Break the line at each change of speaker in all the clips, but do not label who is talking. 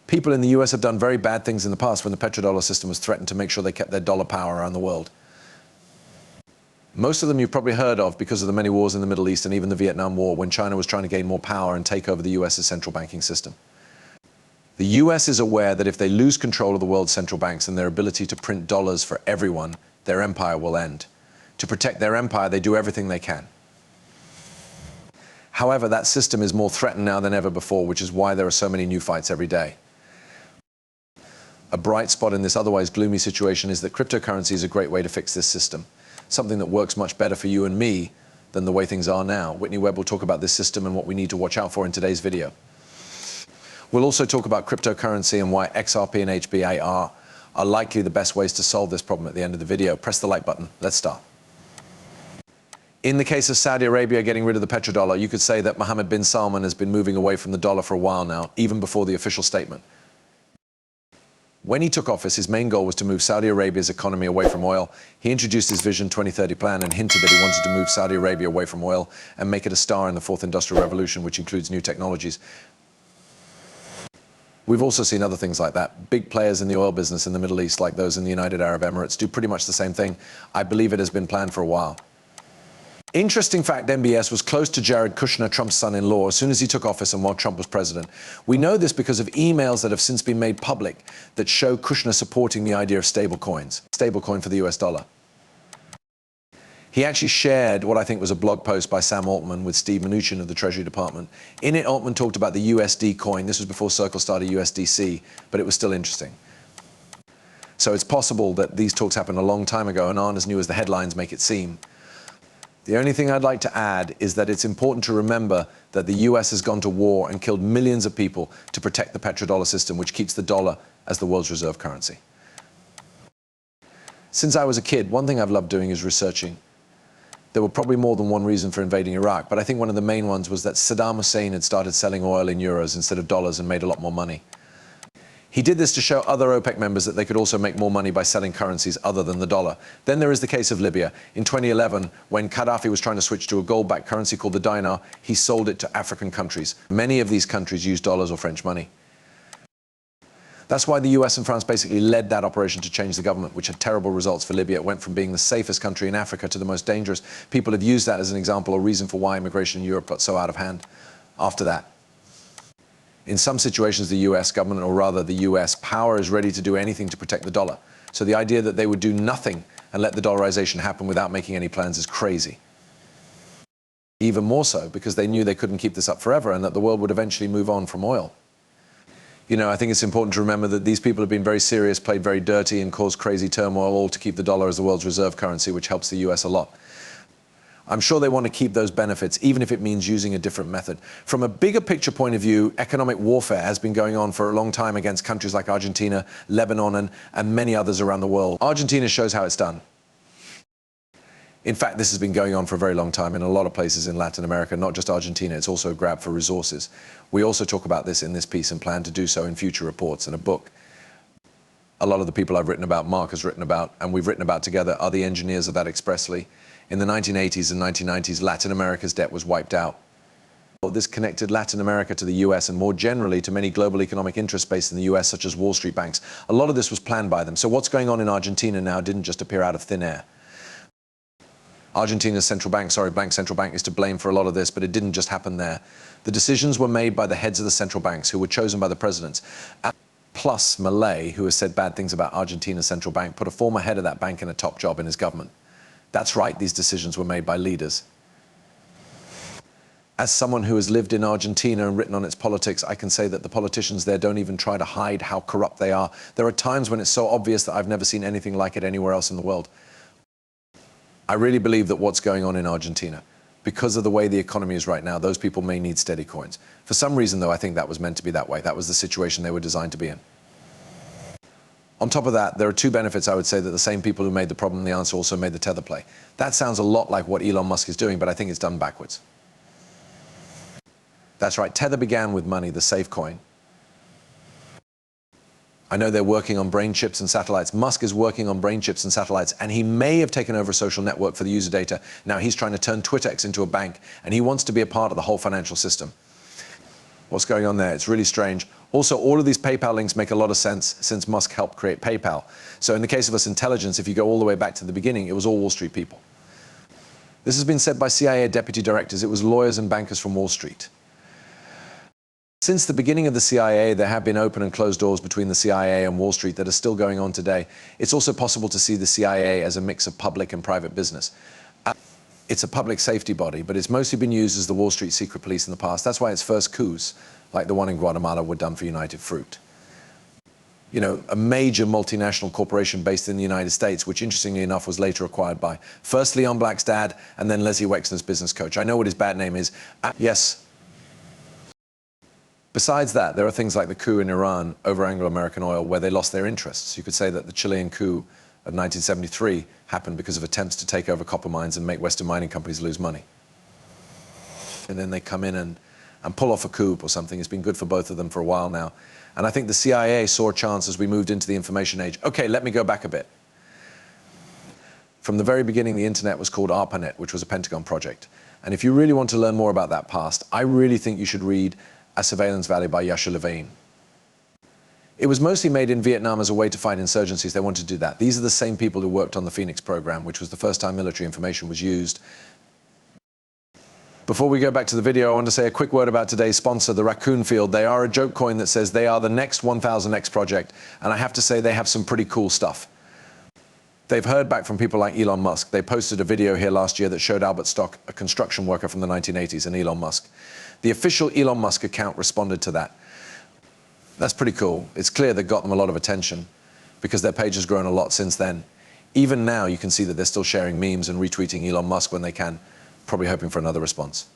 People in the US have done very bad things in the past when the petrodollar system was threatened to make sure they kept their dollar power around the world. Most of them you've probably heard of because of the many wars in the Middle East and even the Vietnam War, when China was trying to gain more power and take over the US's central banking system. The US is aware that if they lose control of the world's central banks and their ability to print dollars for everyone, their empire will end. To protect their empire, they do everything they can. However, that system is more threatened now than ever before, which is why there are so many new fights every day. A bright spot in this otherwise gloomy situation is that cryptocurrency is a great way to fix this system, something that works much better for you and me than the way things are now. Whitney Webb will talk about this system and what we need to watch out for in today's video. We'll also talk about cryptocurrency and why XRP and HBAR are likely the best ways to solve this problem at the end of the video. Press the like button. Let's start. In the case of Saudi Arabia getting rid of the petrodollar, you could say that Mohammed bin Salman has been moving away from the dollar for a while now, even before the official statement. When he took office, his main goal was to move Saudi Arabia's economy away from oil. He introduced his Vision 2030 plan and hinted that he wanted to move Saudi Arabia away from oil and make it a star in the fourth industrial revolution, which includes new technologies. We've also seen other things like that. Big players in the oil business in the Middle East, like those in the United Arab Emirates, do pretty much the same thing. I believe it has been planned for a while. Interesting fact, MBS was close to Jared Kushner, Trump's son-in-law, as soon as he took office and while Trump was president. We know this because of emails that have since been made public that show Kushner supporting the idea of stablecoin for the US dollar. He actually shared what I think was a blog post by Sam Altman with Steve Mnuchin of the Treasury Department. In it, Altman talked about the USD coin. This was before Circle started USDC, but it was still interesting. So it's possible that these talks happened a long time ago and aren't as new as the headlines make it seem. The only thing I'd like to add is that it's important to remember that the US has gone to war and killed millions of people to protect the petrodollar system, which keeps the dollar as the world's reserve currency. Since I was a kid, one thing I've loved doing is researching. There were probably more than one reason for invading Iraq, but I think one of the main ones was that Saddam Hussein had started selling oil in euros instead of dollars and made a lot more money. He did this to show other OPEC members that they could also make more money by selling currencies other than the dollar. Then there is the case of Libya. In 2011, when Gaddafi was trying to switch to a gold-backed currency called the dinar, he sold it to African countries. Many of these countries use dollars or French money. That's why the US and France basically led that operation to change the government, which had terrible results for Libya. It went from being the safest country in Africa to the most dangerous. People have used that as an example or reason for why immigration in Europe got so out of hand after that. In some situations, the US government, or rather the US power, is ready to do anything to protect the dollar. So the idea that they would do nothing and let the dollarization happen without making any plans is crazy. Even more so because they knew they couldn't keep this up forever and that the world would eventually move on from oil. You know, I think it's important to remember that these people have been very serious, played very dirty, and caused crazy turmoil, all to keep the dollar as the world's reserve currency, which helps the US a lot. I'm sure they want to keep those benefits, even if it means using a different method. From a bigger picture point of view, economic warfare has been going on for a long time against countries like Argentina, Lebanon, and many others around the world. Argentina shows how it's done. In fact, this has been going on for a very long time in a lot of places in Latin America, not just Argentina. It's also a grab for resources. We also talk about this in this piece and plan to do so in future reports and a book. A lot of the people I've written about, Mark has written about, and we've written about together are the engineers of that expressly. In the 1980s and 1990s, Latin America's debt was wiped out. This connected Latin America to the US and more generally to many global economic interests based in the US, such as Wall Street banks. A lot of this was planned by them. So what's going on in Argentina now didn't just appear out of thin air. Argentina's central bank, central bank is to blame for a lot of this, but it didn't just happen there. The decisions were made by the heads of the central banks who were chosen by the presidents. Plus Malay, who has said bad things about Argentina's central bank, put a former head of that bank in a top job in his government. That's right, these decisions were made by leaders. As someone who has lived in Argentina and written on its politics, I can say that the politicians there don't even try to hide how corrupt they are. There are times when it's so obvious that I've never seen anything like it anywhere else in the world. I really believe that what's going on in Argentina, because of the way the economy is right now, those people may need steady coins. For some reason, though, I think that was meant to be that way. That was the situation they were designed to be in. On top of that, there are two benefits I would say that the same people who made the problem the answer also made the tether play. That sounds a lot like what Elon Musk is doing, but I think it's done backwards. That's right, Tether began with money, the safe coin. I know they're working on brain chips and satellites. Musk is working on brain chips and satellites, and he may have taken over a social network for the user data. Now he's trying to turn Twitter into a bank, and he wants to be a part of the whole financial system. What's going on there? It's really strange. Also, all of these PayPal links make a lot of sense since Musk helped create PayPal. So in the case of Us.Intelligence, if you go all the way back to the beginning, it was all Wall Street people. This has been said by CIA deputy directors. It was lawyers and bankers from Wall Street. Since the beginning of the CIA, there have been open and closed doors between the CIA and Wall Street that are still going on today. It's also possible to see the CIA as a mix of public and private business. It's a public safety body, but it's mostly been used as the Wall Street secret police in the past. That's why its first coups, like the one in Guatemala, were done for United Fruit. You know, a major multinational corporation based in the United States, which interestingly enough was later acquired by first Leon Black's dad and then Leslie Wexner's business coach. I know what his bad name is. Yes. Besides that, there are things like the coup in Iran over Anglo-American oil where they lost their interests. You could say that the Chilean coup of 1973 happened because of attempts to take over copper mines and make Western mining companies lose money. And then they come in and pull off a coup or something. It's been good for both of them for a while now. And I think the CIA saw a chance as we moved into the information age. Okay, let me go back a bit. From the very beginning, the internet was called ARPANET, which was a Pentagon project. And if you really want to learn more about that past, I really think you should read A Surveillance Valley by Yasha Levine. It was mostly made in Vietnam as a way to fight insurgencies. They wanted to do that. These are the same people who worked on the Phoenix program, which was the first time military information was used. Before we go back to the video, I want to say a quick word about today's sponsor, the Raccoon Field. They are a joke coin that says they are the next 1000X project, and I have to say they have some pretty cool stuff. They've heard back from people like Elon Musk. They posted a video here last year that showed Albert Stock, a construction worker from the 1980s, and Elon Musk. The official Elon Musk account responded to that. That's pretty cool. It's clear that got them a lot of attention because their page has grown a lot since then. Even now, you can see that they're still sharing memes and retweeting Elon Musk when they can, probably hoping for another response.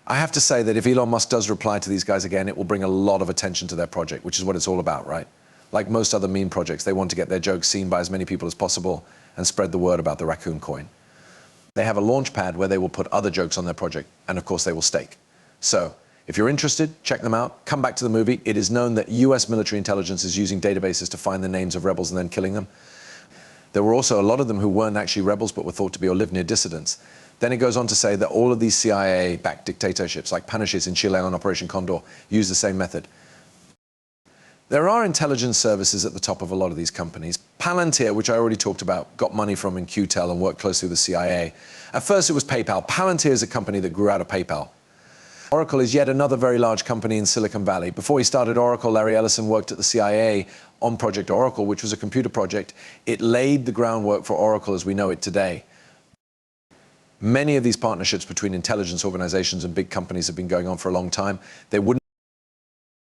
I have to say that if Elon Musk does reply to these guys again, it will bring a lot of attention to their project, which is what it's all about, right? Like most other meme projects, they want to get their jokes seen by as many people as possible and spread the word about the raccoon coin. They have a launch pad where they will put other jokes on their project, and of course they will stake. So, if you're interested, check them out. Come back to the movie. It is known that US military intelligence is using databases to find the names of rebels and then killing them. There were also a lot of them who weren't actually rebels but were thought to be or lived near dissidents. Then it goes on to say that all of these CIA-backed dictatorships, like Pinochet's in Chile on Operation Condor, use the same method. There are intelligence services at the top of a lot of these companies. Palantir, which I already talked about, got money from in QTEL and worked closely with the CIA. At first it was PayPal. Palantir is a company that grew out of PayPal. Oracle is yet another very large company in Silicon Valley. Before he started Oracle, Larry Ellison worked at the CIA on Project Oracle, which was a computer project. It laid the groundwork for Oracle as we know it today. Many of these partnerships between intelligence organizations and big companies have been going on for a long time. They wouldn't